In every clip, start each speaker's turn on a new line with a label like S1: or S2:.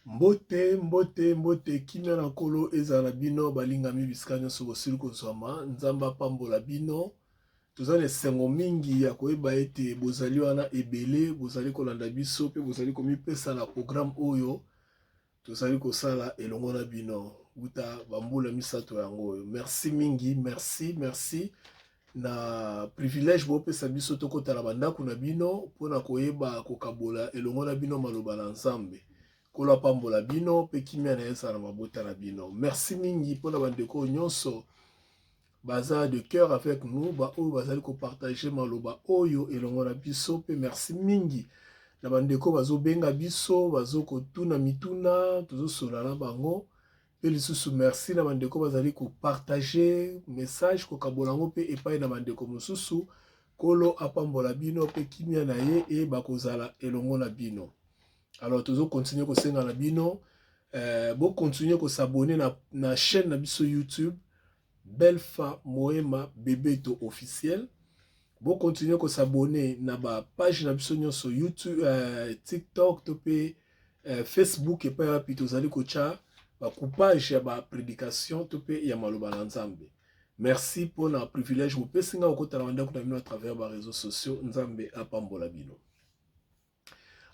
S1: Mbote, mbote, mbote, kimia na kolo eza na bino, balingami bisika nyonso bosili kozwama, nzamba pambola bino. Tozali esengo mingi ya koyeba ete bozali wana ebele, bozali kolanda biso, pe bozali komipesa na programme oyo, tozali kosala elongo na bino. Uta bambula misato yango oyo. Merci mingi, merci. Na privilège bopesa biso tokotala bandako na bino, pona koyeba kokabola elongo na bino maloba na Nzambe. Kola pambola bino, pe kimia na esa na mabota na bino. Merci mingi pona bandeko nyonso baza de cœur avec nous, ba oyo bazali ko partager maloba oyo elongo na biso, pe merci mingi na bandeko bazo benga biso, bazo kotuna mituna, tozo sola na bango. Pe lisusu merci na bandeko bazali ko partager message ko kabolango pe epai na bandeko mosusu, kolo apambola bino pe kimia na ye e bakozala elongo na bino. Alors, toujours continuer ko senga na bino, bon continuer ko s'abonner na chaîne na biso YouTube, Belfa Moema Bebeto officiel. Bon continuer ko s'abonner na ba page na biso nyonso YouTube, TikTok, topé, Facebook et pa pito zali ko cha ba coupage ya ba prédication topé ya maloba na Nzambe. Merci pour le privilège vous pesinga okotala bandako na bino à travers ba réseaux sociaux. Nzambe apambola bino.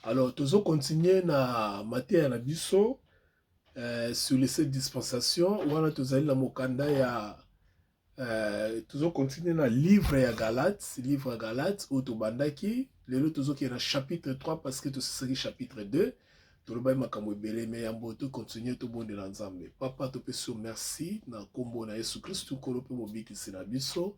S1: Alors, toujours continuer na matière na biso sur les 7 dispensations. Wana tozali na mokanda ya toujours continuer na livre ya Galates, ou tobandaki. Lelo toujours qui est na chapitre 3 parce que tout c'est chapitre 2. Toloba makambo ebele mais yambo to continuer to bonde na Nzambe. Papa to peso merci na kombo na Yesu Kristu kolo pe mobiki na biso.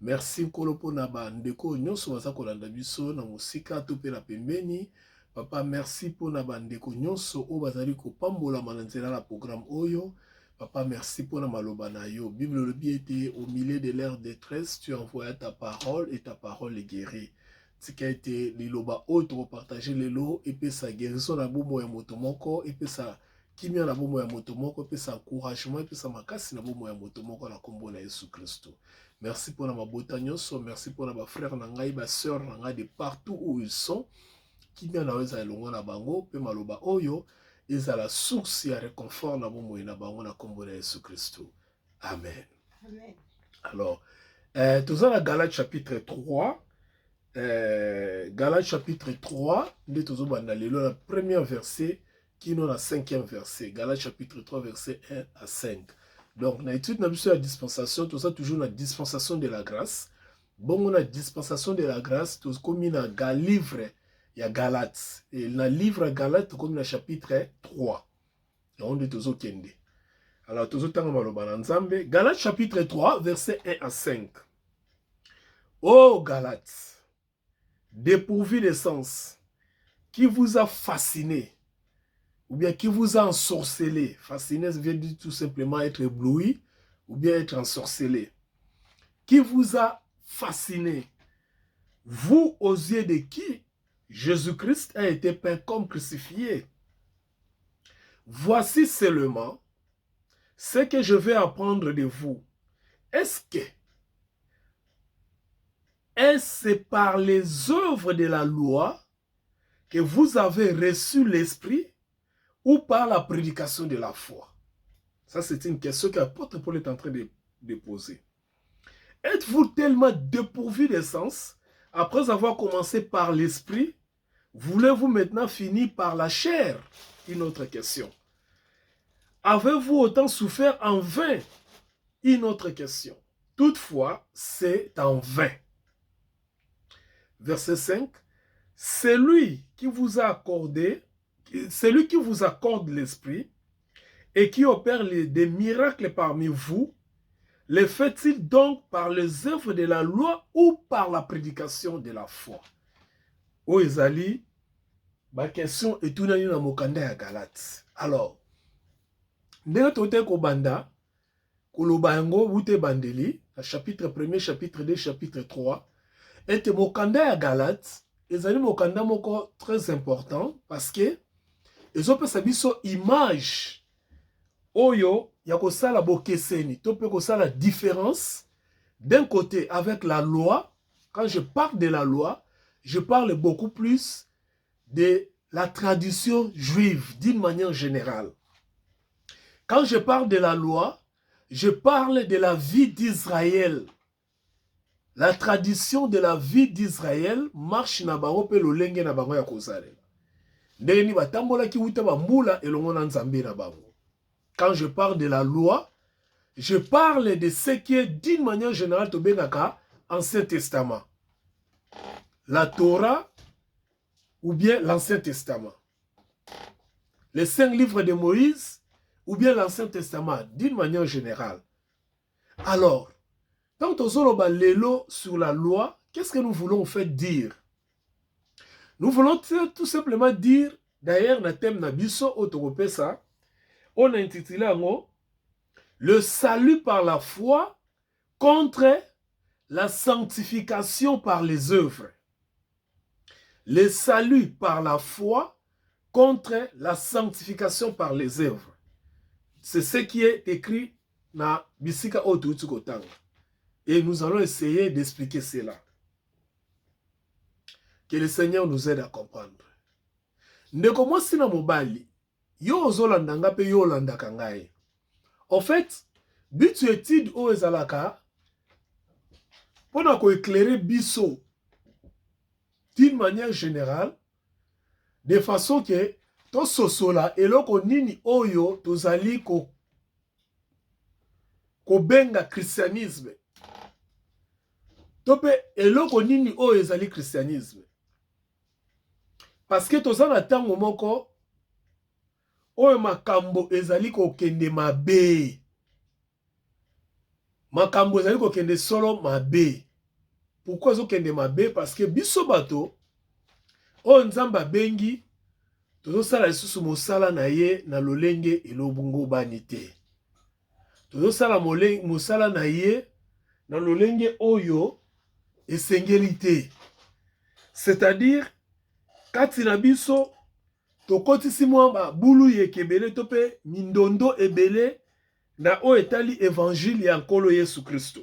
S1: Merci kolo po na bandeko nyonso baza kolanda biso na musika to pe na pembeni. Papa, merci pour na bandeko nyonso o bazali ko pambola mananzela la programme oyo. Papa, merci pour na maloba na yo. Bible le bien était au milieu de leur détresse, tu envoies ta parole et ta parole est guérie. Ce qui a été liloba autre partager les lots et puis ça guérison na bomo ya motomoko et puis ça kimia na bomo ya motomoko et puis ça encouragement et puis ça makasi na bomo ya motomoko na kombo na Yesu Kristo. Merci pour na mabota nyonso, merci pour na ba frères na ngai, ba sœurs na ngai de partout où ils sont. Qui bien na weza elongo na bango pe maloba oyo ezala source ya réconfort na bomoi na bango na kombo na Yesu Kristo. Amen.
S2: Amen.
S1: Alors, tous na Galates chapitre 3. Galates chapitre 3, nous tous banda lelo la premier verset qui nous la cinquième verset. Galates chapitre 3 verset 1 à 5. Donc, na étude na biso la dispensation, tout ça toujours la dispensation de la grâce. Bon, on a dispensation de la grâce, tout comme na livre il y a Galates. Et dans le livre Galates, comme dans le chapitre 3. Et on dit toujours Kende. Alors, toujours tant que Galates chapitre 3, verset 1 à 5. Ô Galates, dépourvu de sens, qui vous a fasciné, ou bien qui vous a ensorcelé. Fasciné, ça veut dire tout simplement être ébloui, ou bien être ensorcelé. Qui vous a fasciné, vous aux yeux de qui Jésus-Christ a été peint comme crucifié. Voici seulement ce que je vais apprendre de vous. Est-ce par les œuvres de la loi que vous avez reçu l'Esprit ou par la prédication de la foi? Ça, c'est une question que l'apôtre Paul est en train de poser. Êtes-vous tellement dépourvu de sens après avoir commencé par l'Esprit? Voulez-vous maintenant finir par la chair? Une autre question. Avez-vous autant souffert en vain? Une autre question. Toutefois, c'est en vain. Verset 5. Celui qui vous accorde l'Esprit et qui opère des miracles parmi vous, les fait-il donc par les œuvres de la loi ou par la prédication de la foi? O ezali, ma question est tout na mokanda ya Galates. Alors, ndenge tote ko banda, koloba yango wute bandeli, chapitre 1er, chapitre 2, chapitre 3, et mokanda ya Galates, ezali mokanda moko très important, parce que, ezopesa biso image, oyo, ya kosala bokeseni, tope kosala différence, d'un côté, avec la loi. Quand je parle de la loi, je parle beaucoup plus de la tradition juive d'une manière générale. Quand je parle de la loi, je parle de la vie d'Israël. La tradition de la vie d'Israël marche na bango pe lolenge na bango ya kozalela. Ndenge ni batambola ki wuta bambula elongo na nzambe na bango. Quand je parle de la loi, je parle de ce qui est d'une manière générale tobengaka Ancien Testament. La Torah ou bien l'Ancien Testament. Les 5 livres de Moïse ou bien l'Ancien Testament d'une manière générale. Alors, quand on parle lelo sur la loi, qu'est-ce que nous voulons en fait dire? Nous voulons tout simplement dire, d'ailleurs, na thème na biso otokopesa, on a intitulé le salut par la foi contre la sanctification par les œuvres. Le salut par la foi contre la sanctification par les œuvres. C'est ce qui est écrit dans Bisika Otutukotanga. Et nous allons essayer d'expliquer cela. Que le Seigneur nous aide à comprendre. Ndeko mwasi na mobali, yo ozolandanga pe yo olandaka ngai. En fait, but étude o ezalaka pona ko éclairer biso d'une manière générale, de façon que to sosola eloko nini oyo tozali ko benga christianisme. Tope eloko nini oyo ezali christianisme. Parce que tozana tango moko oyo makambo ezali ko kende mabe. Makambo ezali ko kende solo mabe. Pourquoi zo kende mabe? Parce que biso bato oyo nzamba bengi tozo sala lisusu mosala na ye na lolenge elobungo bani te. Tozo sala mosala na ye na lolenge oyo esengeli te. C'est-à-dire kati na biso tokotisi mwa bulu yekebele tope mindondo ebele na o etali évangile ya nkolo Yesu Kristo.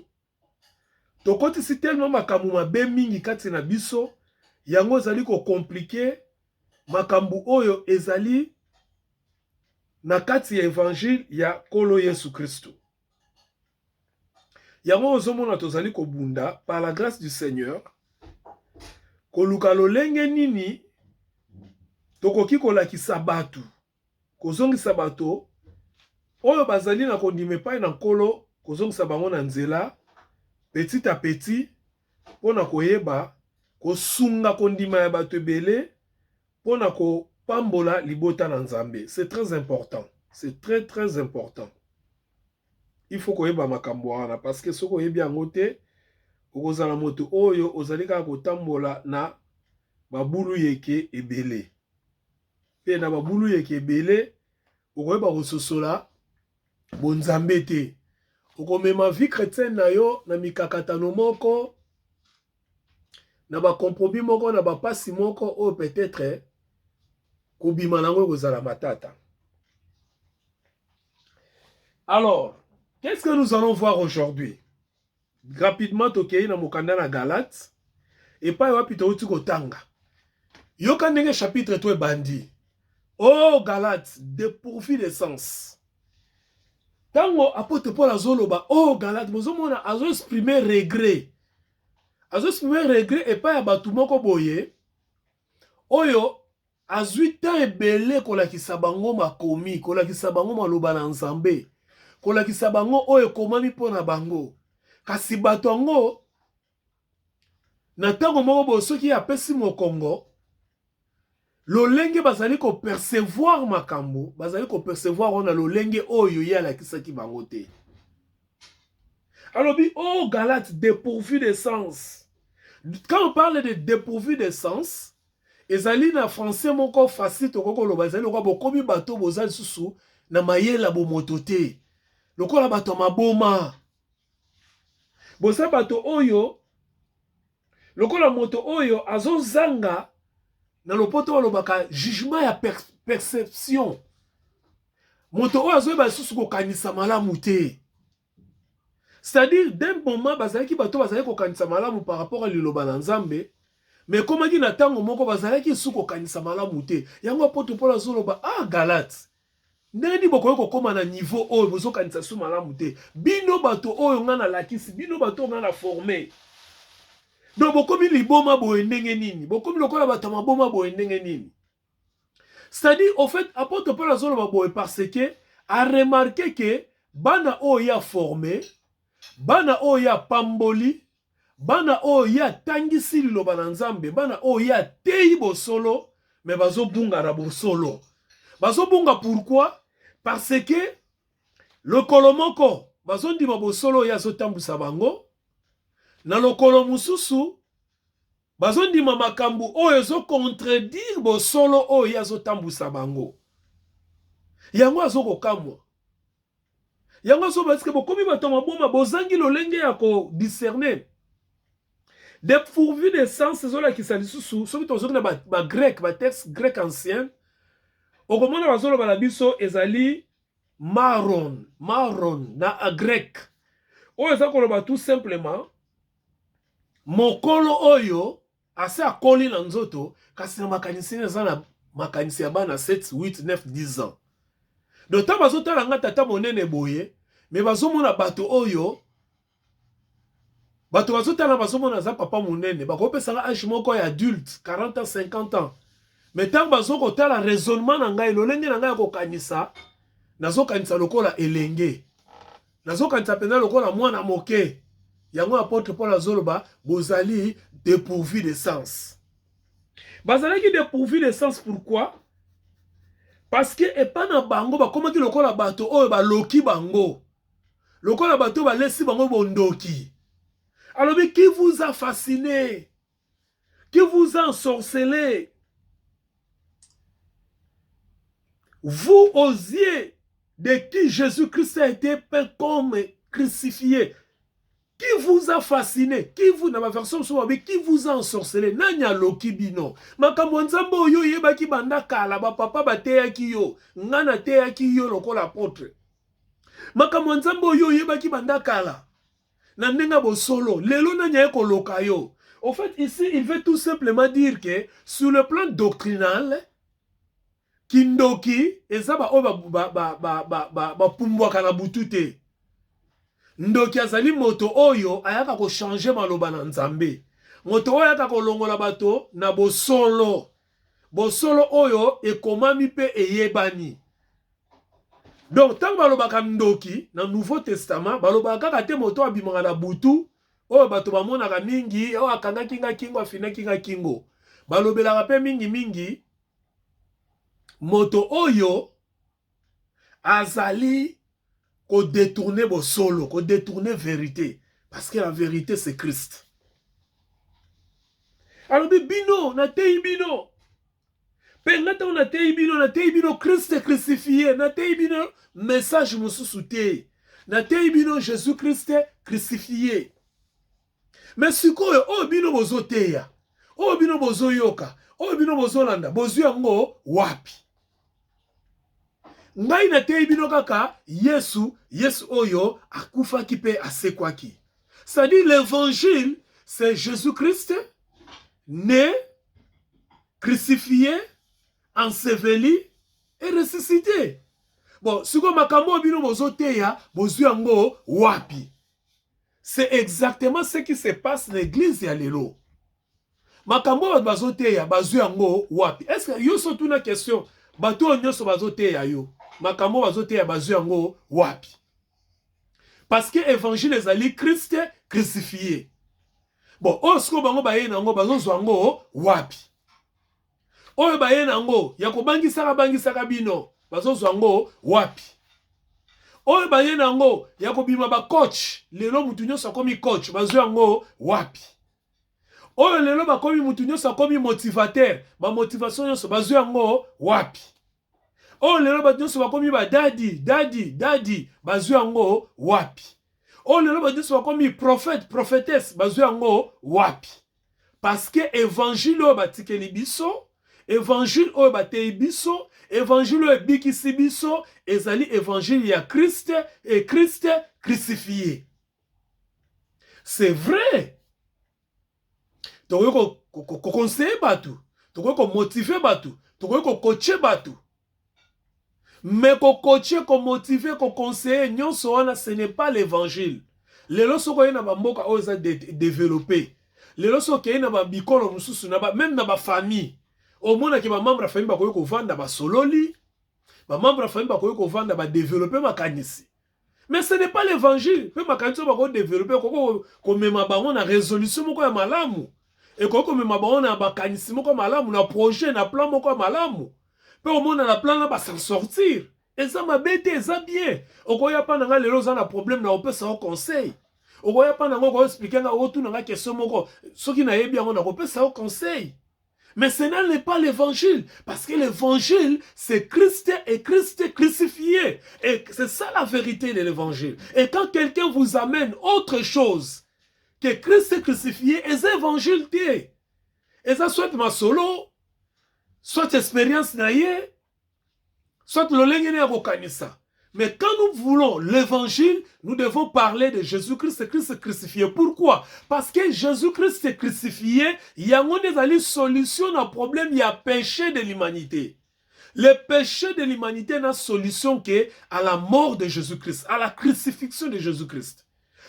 S1: Tokotisi tellement makambu mabe mingi kati na biso yango ezali ko compliqué makambu oyo ezali na kati ya évangile ya nkolo Yesu Kristo. Yango ozomona tozali kobunda par la grâce du Seigneur koluka lolenge nini tokoki kolakisa batu kozongisa bato oyo bazali na kondima epai na nkolo kozongisa bango na nzela petit à petit pona koyeba kosunga kondima ya bato ebele pona kopambola libota na Nzambe. C'est très important. C'est très très important. Il faut koyeba makambo wana parce que soko yebi yango te okozala moto oyo ozali kaka kotambola na babulu yeke ebele. Pe na babulu yeke ebele okoyeba kososola bonzambe te. Okomema vie chrétienne na yo na mikakatano moko na ba compromis moko na ba pasi moko o peut-être kobima nango kozala matata. Alors, qu'est-ce que nous allons voir aujourd'hui? Rapidement tokei na mokanda na Galates et pa wapi touti kotanga. Yoka ndenge chapitre to ebandi. Oh Galates, dépourvu de sens. Tango apôtre Paul azoloba, oh Galates, bozomona azo exprimer regret. Azo exprimer regret et pas ya batu moko boye. Oyo azwi ta ebele kolakisa bango makomi, kolakisa bango maloba na Nzambe. Kolakisa bango oyo komami pona bango. Kasi bato yango na tango moko boye soki apesi mokongo lolenge bazali ko percevoir makambo, bazali ko percevoir on a lolenge oyo ya la kisaki bango te. Alors bi oh Galates dépourvu de sens. Quand on parle de dépourvu de sens, ezali na français moko facile to koko lo bazali ko bokomi bato bozali susu na mayela bo moto te. Lokola bato maboma. Boza bato oyo lokola moto oyo azozanga na lopoto walobaka jugement ya perception. Moto oyo azoyeba lisusu kokanisa malamu te. C'est-à-dire d'un moment bazali ki bato bazali kokanisa malamu par rapport à liloba na Nzambe, mais komaki na tango moko bazalaki suko kanisa malamu te yango apôtre Paul azoloba Galate ndenge bokoki kokoma na niveau oyo bozokanisa su malamu te bino bato oyo nga na lakisi bino bato oyo nga na forme donc bokomi liboma boye ndenge nini bokomi lokola bato maboma boye ndenge nini c'est-à-dire au fait apôtre Paul azoloba boye parce que a remarqué que bana oyo ya formé bana oyo ya pamboli bana oyo ya tangisi liloba na Nzambe bana oyo ya teyi bosolo mais bazobunga na bosolo bazobunga pourquoi parce que lokolo moko bazondima bosolo ya zotambusa bango na lokolo mususu bazondima makambu oyo zo contredire bosolo oyo ya zotambusa bango yango azokokamwa yango azobatike bokomi bato maboma bozangi lolenge ya ko discerner dépourvu de sens ezolakisa lisusu soki tozoki na bagrec batexte grec ancien okomona bazoloba na biso ezali maron na grec oyo eza koloba tout simplement mokolo oyo ase akoli na nzoto kasi na makanisi eza na makanisi ya bana 7 8 9 10 ans donc ta bazotala nga tata monene boye mais bazomona bato oyo bato bazotala bazomona za papa monene bakopesanga âge moko ya adulte 40 ans 50 ans mais tant bazokotala raisonnement na ngai lolenge na ngai ya kokanisa nazokanisa lokola elenge nazokanisa penza lokola mwana moke yango apôtre Paul azoloba bozali dépourvu de sens bazalaki dépourvu de sens pourquoi parce que epa na bango bakomaki lokola bato oyo baloki bango lokola bato balesi bango bondoki alobi qui vous a fasciné qui vous a ensorcelé vous osiez de qui Jésus-Christ a été peint comme crucifié. Qui vous a fasciné? Qui vous, dans ma version, qui vous a ensorcelé? Nanya loki bino. Makambo nzambo yo yebaki banda kala ba papa ba teyaki yo. Ngana teyaki yo lokola apôtre. Makambo nzambo yo yebaki banda kala. Na ndenga bo solo. Lelo nanya eko loka yo. Au fait, ici, il veut tout simplement dire que sur le plan doctrinal, kindoki ezaba o ba pumbwaka na butute ndoki azali moto oyo ayaka ko changer maloba na Nzambe moto oyo ayaka ko longola bato na bosolo oyo ekomami pe eyebani donc tant balobaka ndoki na Nouveau Testament balobaka kaka te moto abimaka na butu oyo bato bamonaka mingi oyo akangaki nga kingo afinaki nga kingo balobelaka pe mingi moto oyo azali ko détourner bo solo, ko détourner vérité parce que la vérité c'est Christ. Alors bino na tei bino. Pengata na tei bino Christ crucifié, na tei bino message mususu te. Na tei bino Jésus Christ crucifié. Mais sikoyo o bino bozoteya. O bino bozoyoka. O bino bozolanda, bozu yango wapi? Ngai na tei bino kaka Yesu oyo akufaki pe asekwaki. C'est-à-dire l'évangile c'est Jésus-Christ né, crucifié, enseveli et ressuscité. Bon, siko makambo bino bozoteya bozu yango wapi? C'est exactement ce qui se passe dans l'église ya lelo. Makambo bazoteya bazu yango wapi? Est-ce que yo surtout na question bato nyonso bazoteya yo? Makambo bazoteya bazu yango wapi? Parce que évangile ezali Christ crucifié. Bon, osko bango baye nango bazozwa yango wapi? Oyo baye nango ya kobangisaka bino bazozwa yango wapi? Oyo baye nango ya kobima ba coach lelo mutu nyonso akomi coach bazozwa yango wapi? Oyo lelo bakomi mutu nyonso akomi motivateur ba motivation nyonso bazozwa yango wapi? Oh lelo ba nyonso bakomi ba daddy bazwa yango wapi? Oh lelo ba nyonso bakomi prophète prophétesse bazwa yango wapi? Parce que évangile oyo batikeli biso, évangile oyo batei biso, évangile oyo bikisi biso ezali évangile ya Christ et Christ crucifié. C'est vrai. Donc conseiller bato, tokoki motiver bato, tokoki coacher bato. Mais coacher, motiver, conseiller, nyonso wana, ce n'est pas l'évangile. Lelo soko yena ba mboka oza développer. Lelo soko yena ba bikolo mususu na ba même na ba famille. Au moins que ba membre de famille ba koyo ko vanda ba sololi. Ba membre de famille ba koyo ko vanda ba développer makanisi. Mais ce n'est pas l'évangile. Pe makanisi ba ko développer ko mema bango na résolution moko ya malamu. Et ko mema bango na makanisi moko malamu na projet na plan moko malamu. Pe au moins na plan na ba s'en sortir. Et ça m'a bêté, ça bien. Okoya pa nanga lelo za na problème na opesa au conseil. Okoya pa nanga ko expliquer na otu nanga question moko soki na yebi yango na opesa au conseil. Mais ce n'est pas l'évangile parce que l'évangile c'est Christ et Christ crucifié. Et c'est ça la vérité de l'évangile. Et quand quelqu'un vous amène autre chose que Christ crucifié, et c'est évangile té. Et ça soit ma solo, soit expérience naie, soit le kanisa. Mais quand nous voulons l'évangile, nous devons parler de Jésus-Christ, Christ crucifié. Pourquoi? Parce que Jésus-Christ crucifié, il y a une solution au problème, il y a péché de l'humanité. Le péché de l'humanité n'a solution qu'à la mort de Jésus-Christ, à la crucifixion de Jésus-Christ.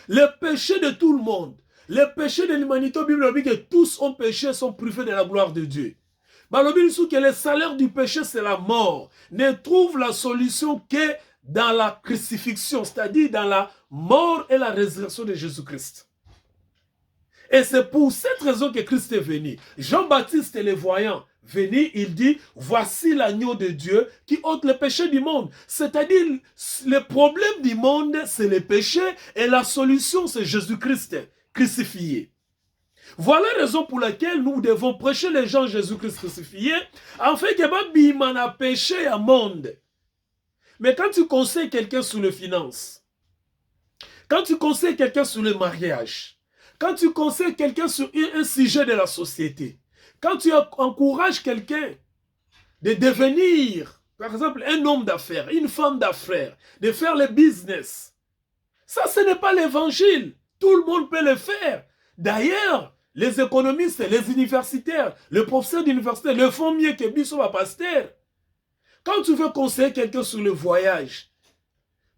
S1: Le péché de tout le monde, le péché de l'humanité, la Bible dit que tous ont péché, sont privés de la gloire de Dieu. Que le salaire du péché, c'est la mort. Ne trouve la solution que dans la crucifixion, c'est-à-dire dans la mort et la résurrection de Jésus-Christ. Et c'est pour cette raison que Christ est venu. Jean-Baptiste, le voyant, venu, il dit, voici l'agneau de Dieu qui ôte le péché du monde. C'est-à-dire, le problème du monde, c'est le péché, et la solution, c'est Jésus-Christ crucifié. Voilà la raison pour laquelle nous devons prêcher les gens Jésus-Christ crucifié, afin que bima na péché à monde. Mais quand tu conseilles quelqu'un sur les finances, quand tu conseilles quelqu'un sur le mariage, quand tu conseilles quelqu'un sur un sujet de la société, quand tu encourages quelqu'un de devenir, par exemple, un homme d'affaires, une femme d'affaires, de faire le business, ça, ce n'est pas l'évangile. Tout le monde peut le faire. D'ailleurs, les économistes, les universitaires, les professeurs d'université le font mieux que Bissot pasteur. Quand tu veux conseiller quelqu'un sur le voyage,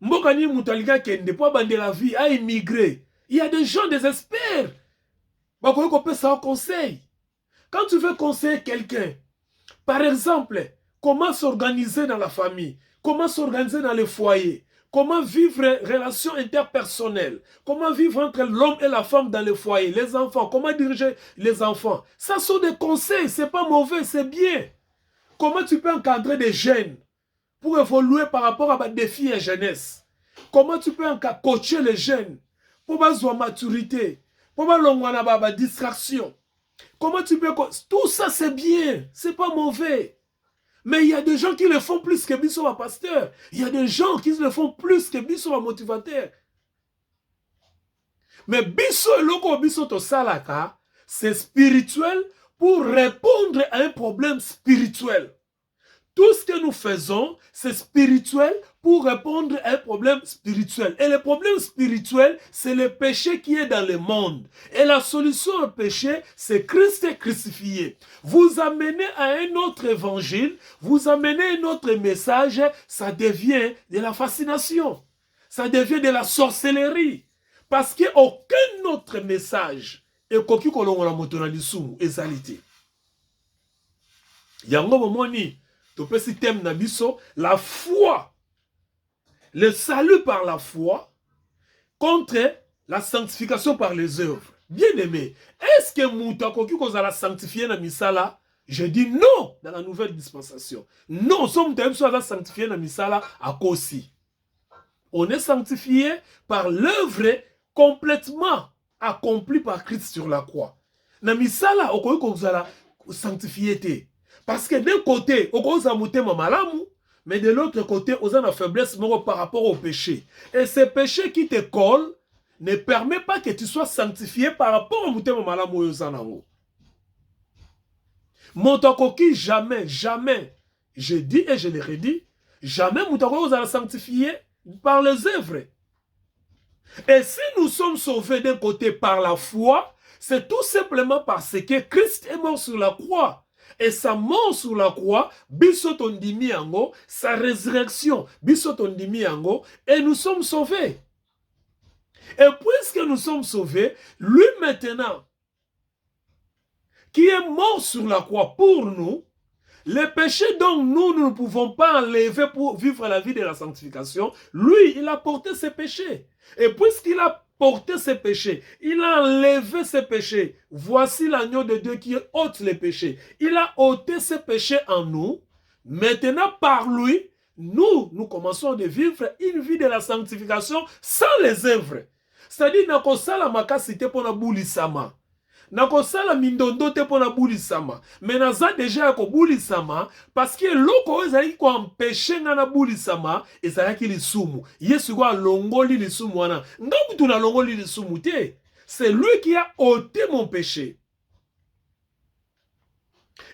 S1: Mbokani Moutalika qui n'est pas bandé la vie, a immigré. Il y a des gens, des experts. Qu'on peut ça au conseil. Quand tu veux conseiller quelqu'un, par exemple, comment s'organiser dans la famille, comment s'organiser dans le foyer, comment vivre relations interpersonnelles, comment vivre entre l'homme et la femme dans le foyer, les enfants, comment diriger les enfants. Ça sont des conseils, c'est pas mauvais, c'est bien. Comment tu peux encadrer des jeunes pour évoluer par rapport à des filles et jeunesse. Comment tu peux coacher les jeunes pour avoir maturité, pour avoir distraction. Comment tu peux... Tout ça c'est bien, c'est pas mauvais. Mais il y a des gens qui le font plus que Bissot pasteur. Il y a des gens qui le font plus que Bissot motivateur. Mais Bissot, loko Bissot to salaka, c'est spirituel pour répondre à un problème spirituel. Tout ce que nous faisons, c'est spirituel pour répondre à un problème spirituel. Et le problème spirituel, c'est le péché qui est dans le monde. Et la solution au péché, c'est Christ crucifié. Vous amenez à un autre évangile, vous amenez un autre message, ça devient de la fascination. Ça devient de la sorcellerie. Parce qu'aucun autre message est coquille que l'on a montré sous exalité. Yango momoni. La foi, le salut par la foi contre la sanctification par les œuvres. Bien aimé, est-ce que Moutakoki qu'on a sanctifié dans Misala? Je dis non dans la nouvelle dispensation. Non, sommes sanctifié dans Misala à Kosi. On est sanctifié par l'œuvre complètement accomplie par Christ sur la croix. Dans Misala, on a sanctifié. Parce que d'un côté, on a monté malamu, mais de l'autre côté, on a une faiblesse par rapport au péché. Et ce péché qui te colle ne permet pas que tu sois sanctifié par rapport au monté malamu. Montakoki, jamais, jamais, je dis et je le redis, jamais Montakoki va sanctifié par les œuvres. Et si nous sommes sauvés d'un côté par la foi, C'est tout simplement parce que Christ est mort sur la croix. Et sa mort sur la croix, bisotondimi yango, sa résurrection, bisotondimi yango, et nous sommes sauvés. Et puisque nous sommes sauvés, lui maintenant, qui est mort sur la croix pour nous, les péchés dont nous ne pouvons pas enlever pour vivre la vie de la sanctification, lui, il a porté ses péchés. Et puisqu'il a porté ses péchés, il a enlevé ses péchés. Voici l'agneau de Dieu qui ôte les péchés. Il a ôté ses péchés en nous. Maintenant, par lui, nous commençons à vivre une vie de la sanctification sans les œuvres. C'est-à-dire, nous avons la makasité pour la boulisama. Nakosala mindondo te pona bulisama. Mais naza déjà ko bulisama parce que loko ezali ko empêcher nga na bulisama ezalaki lisumu. Yesu ko longoli lisumu wana. Ngakutu na longoli lisumu te. C'est lui qui a ôté mon péché.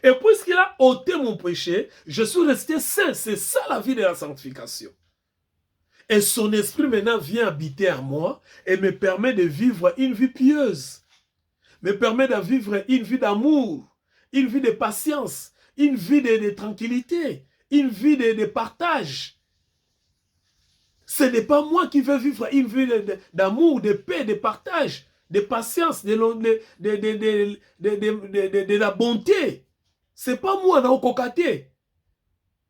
S1: Et puisqu'il a ôté mon péché, je suis resté saint. C'est ça la vie de la sanctification. Et son esprit maintenant vient habiter en moi et me permet de vivre une vie pieuse. Me permet de vivre une vie d'amour, une vie de patience, une vie de tranquillité, une vie de partage. Ce n'est pas moi qui veux vivre une vie d'amour, de paix, de partage, de patience, de la bonté. Ce n'est pas moi, dans le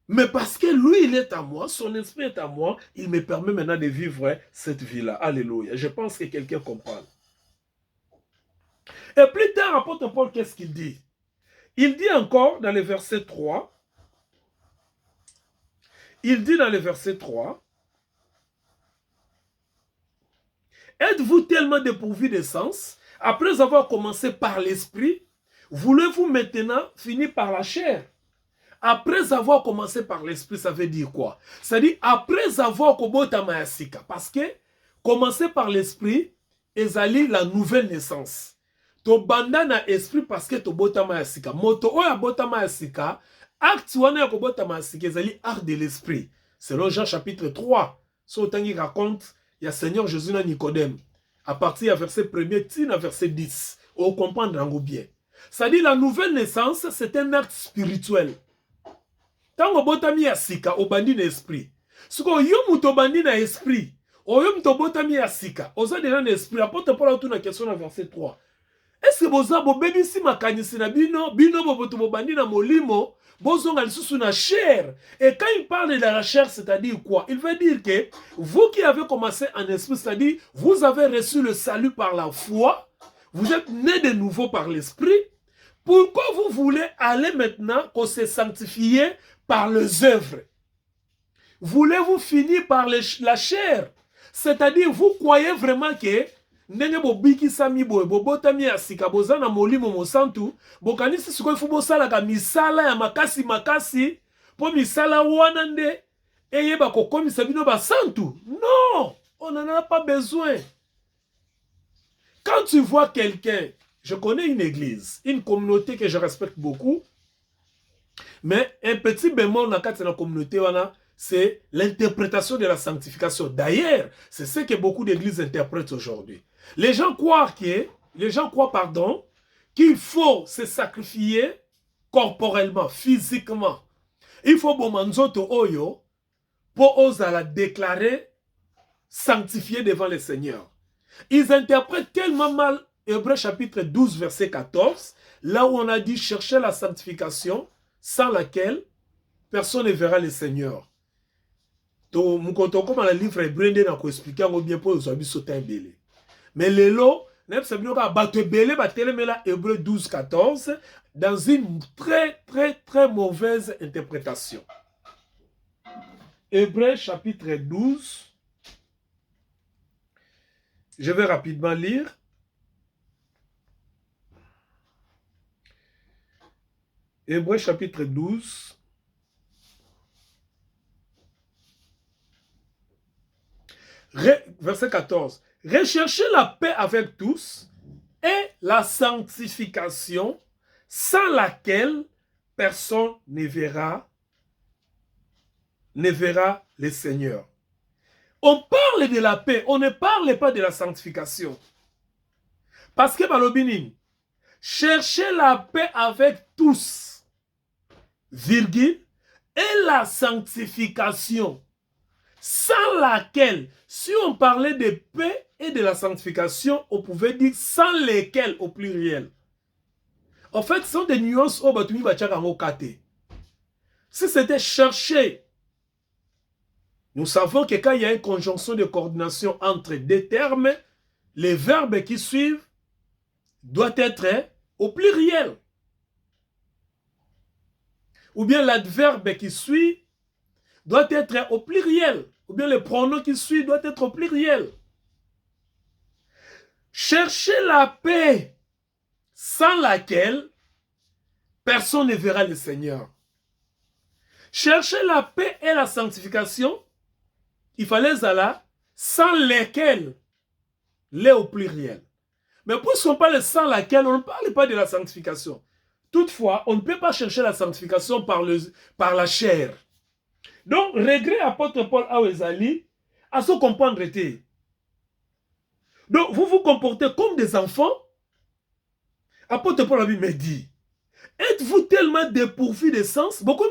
S1: mais parce que lui, il est à moi, son esprit est à moi, il me permet maintenant de vivre cette vie-là. Alléluia. Je pense que quelqu'un comprend. Et plus tard, apôtre Paul, qu'est-ce qu'il dit? Il dit encore dans le verset 3, il dit dans le verset 3, êtes-vous tellement dépourvu de sens, après avoir commencé par l'esprit, voulez-vous maintenant finir par la chair? Après avoir commencé par l'esprit, ça veut dire quoi? C'est-à-dire après avoir commencé mayasika, parce que commencer par l'esprit, ezali la nouvelle naissance. To banda na esprit parce que to botama ya sika. Moto oya botama ya sika, acte wana ya botama ya sika, ezali art de l'esprit. Selon Jean chapitre 3, so tangi raconte, il y a Seigneur Jésus na Nicodème. À partir du verset 1er, tina verset 10. On comprend dans bien. Ça dit la nouvelle naissance, c'est un acte spirituel. Tango botami ya sika, o bandi na esprit. Siko yo muto bandi na esprit, o yo muto botami ya sika, oza déjà na esprit. Apôtre Paul a tout na question dans verset 3. Est-ce que boza bobebi si makanisi na bino boboto bobandi na molimo bozonga lisusu na chair? Et quand il parle de la chair, c'est-à-dire quoi? Il veut dire que vous qui avez commencé en esprit, c'est-à-dire vous avez reçu le salut par la foi, vous êtes nés de nouveau par l'esprit. Pourquoi vous voulez aller maintenant qu'on se sanctifie par les œuvres? Voulez-vous finir par la chair? C'est-à-dire vous croyez vraiment que ndenge bobiki sami boye bobotami ya sika bozana molimo mosantu bokanisi sikoy fu bosalaka misala ya makasi po misala wana nde eyeba kokomisa bino basantu. Non, on n'en a pas besoin. Quand tu vois quelqu'un, je connais une église, une communauté que je respecte beaucoup, mais un petit bémol dans la communauté wana, c'est l'interprétation de la sanctification. D'ailleurs, c'est ce que beaucoup d'églises interprètent aujourd'hui. Les gens croient qu'il faut se sacrifier corporellement, physiquement. Il faut bomanzoto oyo pour oser la déclarer sanctifié devant le Seigneur. Ils interprètent tellement mal Hébreux chapitre 12 verset 14, là où on a dit chercher la sanctification sans laquelle personne ne verra le Seigneur. Donc, comme le livre hébreu n'a pas expliqué bien pour les habits sauter belé. Mais les lots, Hébreu 12, 14, dans une très mauvaise interprétation. Hébreu chapitre 12, je vais rapidement lire. Hébreu chapitre 12. Verset 14. Recherchez la paix avec tous et la sanctification sans laquelle personne ne verra le Seigneur. On parle de la paix, on ne parle pas de la sanctification. Parce que balobini, cherchez la paix avec tous, virgule, et la sanctification, sans laquelle, si on parlait de paix et de la sanctification, on pouvait dire sans lesquelles au pluriel. En fait, ce sont des nuances au batumi bachakango kate. Si c'était chercher, nous savons que quand il y a une conjonction de coordination entre deux termes, les verbes qui suivent doivent être au pluriel. Ou bien l'adverbe qui suit doit être au pluriel. Ou bien le pronom qui suit doit être au pluriel. Cherchez la paix sans laquelle personne ne verra le Seigneur. Cherchez la paix et la sanctification, il fallait ça sans lesquelles, les au pluriel. Mais puisqu'on parle sans laquelle, on ne parle pas de la sanctification. Toutefois, on ne peut pas chercher la sanctification par la chair. Donc, regret apôtre Paul Awezali, à se comprendre. Donc, vous vous comportez comme des enfants. Apôtre Paul a me dit, êtes-vous tellement dépourvu de sens? Beaucoup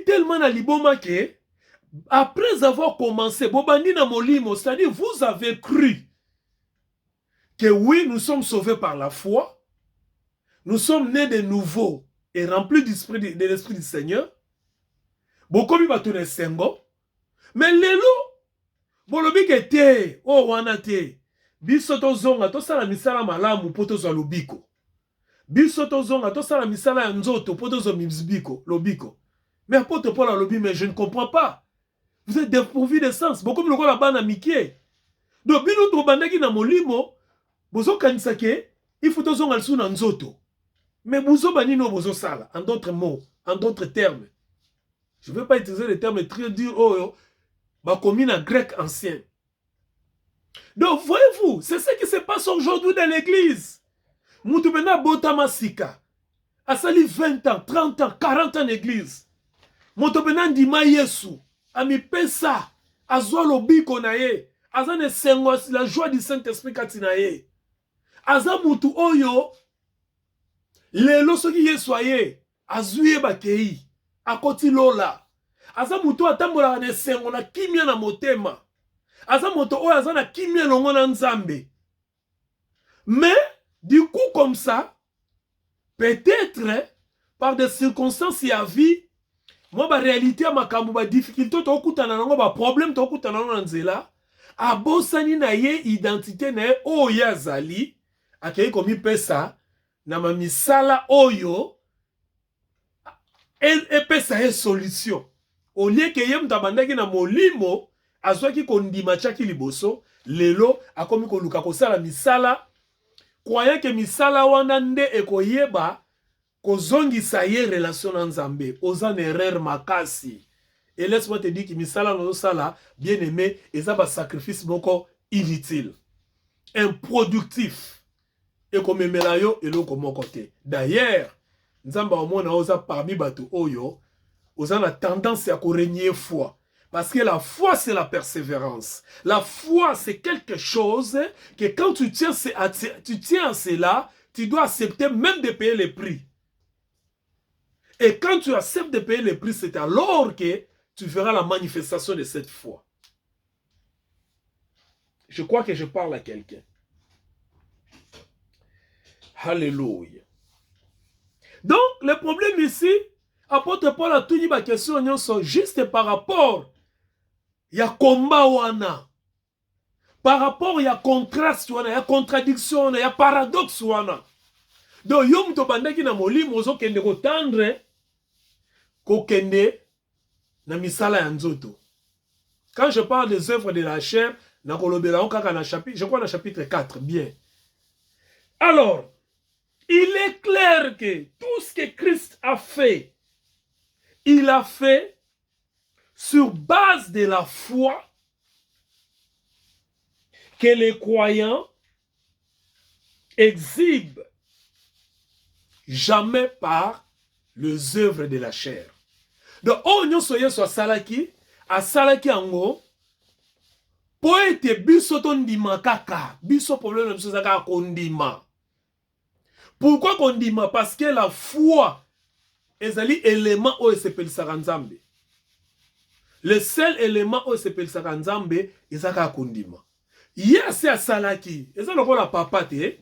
S1: tellement na liboma que, après avoir commencé, c'est-à-dire vous avez cru que oui, nous sommes sauvés par la foi, nous sommes nés de nouveau et remplis de l'Esprit du Seigneur. Bokomi batune sengo, mais lelo, bolobi ke te, oh wana te, biso tozonga, tosala misala malamu po tozwa lobiko. Biso tozonga, tosala misala ya nzoto po tozwa lobiko. Mais apôtre Paul a lobi, mais je ne comprends pas. Vous êtes dépourvu de sens. Bokomi loko la bana mikie. Donc, bino to bandaki na molimo, bozo kanisake, il faut tozonga lisu na nzoto. Mais bozo banino bozo sala, en d'autres mots, en d'autres termes. Je ne veux pas utiliser les termes très durs, oh, bakomina grec ancien. Donc, voyez-vous, c'est ce qui se passe aujourd'hui dans l'église. Moutoubena Botama Sika, Asali 20 ans, 30 ans, 40 ans d'église. Moutoubena Ndima Yesu, Ami Pesa, Azwa Lobiko Naye, Azane Sengo, la joie du Saint-Esprit Katinaye. Aza Moutou Oyo, Lelo Soki Yesoye, Azuye Bakei. Akoti lola. Aza muto atambola na sengo na kimia na motema. Aza moto oyo aza na kimia longo na nzambe. Mais, du coup comme ça, peut-être, par des circonstances ya vie, moi, ba réalité ya makambo, ba difficulté, to okutana nango, ba problème, to okutana nango na nzela, abosani na ye identité na ye, oyo azali, akei komi pesa, na mamisala oyo, et pesa ye solution. Au lieu que yem tabandaki na molimo, azwaki kondima chaki liboso, lelo, akomi koluka kosala misala, croyant que misala wana nde ekoyeba, kozongisa ye relation na nzambe, oza erreur makasi. Et laisse-moi te dire que misala no sala, bien aimé, eza ba sacrifice moko inutile, improductif, et comme melayo et l'autre mon côté. D'ailleurs, nzamba omona oza parmi bato oyo, oza na tendance à régner foi. Parce que la foi, c'est la persévérance. La foi, c'est quelque chose que quand tu tiens à cela, tu dois accepter même de payer les prix. Et quand tu acceptes de payer les prix, c'est alors que tu verras la manifestation de cette foi. Je crois que je parle à quelqu'un. Alléluia. Donc, le problème ici, apôtre Paul a tout dit ma question juste par rapport il y a combat wana, par rapport il y a contraste wana, il y a contradiction wana, il y a paradoxe wana. Donc yom to bandaki na molimo ozo kende ko tendre ko kende na misala ya nzoto. Quand je parle des œuvres de la chair, na kolobela on kaka na chapitre, je crois na chapitre 4, bien. Alors, il est clair que tout ce que Christ a fait, il a fait sur base de la foi que les croyants exhibent jamais par les œuvres de la chair. Donc, on y soit salaki, a salaki ango, Poète biso tondima kaka. Biso problème biso kaka kondima. Pourquoi kondima? Parce que la foi ezali élément où esepelisaka Nzambe. Le seul élément où esepelisaka Nzambe ezaka kondima. Yes ya salaki. Eza lokola papa te.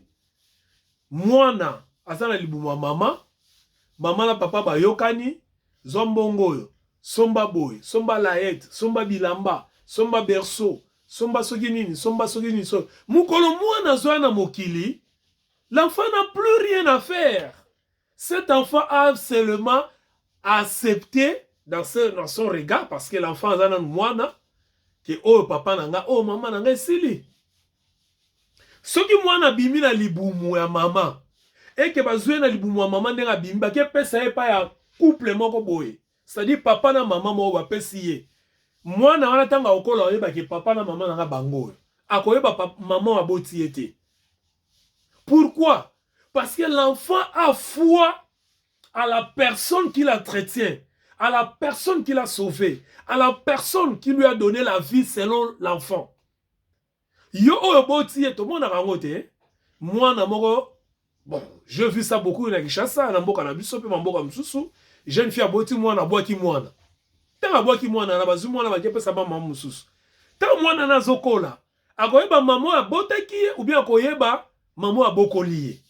S1: Mwana azana libuma mama. Mama na papa bayokani. Zombongoyo. Somba boy. Somba laette. Somba bilamba. Somba berceau. Somba soginini. Somba soginini. Mukolo mwana zoana mokili. L'enfant n'a plus rien à faire. Cet enfant a seulement accepté dans son regard, parce que l'enfant a un moine, que oh papa nanga, oh maman nanga esili. Ce qui moine bimi na libumu ya maman, et que bazoué na libumu ya maman ndenga bimi, ba ke pesa e pa ya couple moko boye. C'est-à-dire papa na maman mo ba pesiye. Moine wana tanga okola oyeba ke papa na maman nanga bango. Akoyeba maman aboti ete. Pourquoi? Parce que l'enfant a foi à la personne qui l'entretient, à la personne qui l'a sauvé, à la personne qui lui a donné la vie selon l'enfant. Yo oboti tout le monde a rangoté. Moi namoko bon, je vis ça beaucoup na Kinshasa, na mboka na biso pe mboka msusu. Jeune fille aboti moi na boaki mwana. Tanga boaki mwana na bazu mwana ba kepe sa mama msusu. Tanga mwana na zokola. Akoyeba maman abotaki ou bien akoyeba maman abokolié.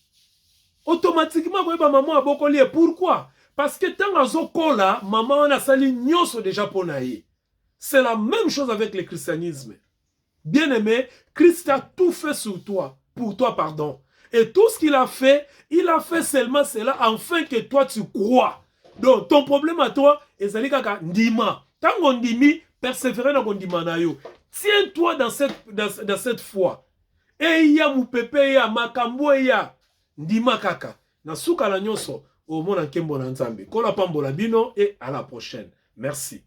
S1: Automatiquement, maman abokolié. Pourquoi? Parce que tant azokola, maman a sali nyonso déjà ponaye. C'est la même chose avec le christianisme. Bien-aimé, Christ a tout fait sur toi, pour toi, pardon. Et tout ce qu'il a fait, il a fait seulement cela afin que toi tu crois. Donc, ton problème à toi, ezali kaka ndima. Tant qu'on ndimi, persévérer dans ndima na yo. Tiens-toi dans cette foi. Et ya mupepe ya makambo ya ndima kaka. Na suka la nyonso, au mona nkembo na Nzambe. Kola pambola bino et à la prochaine. Merci.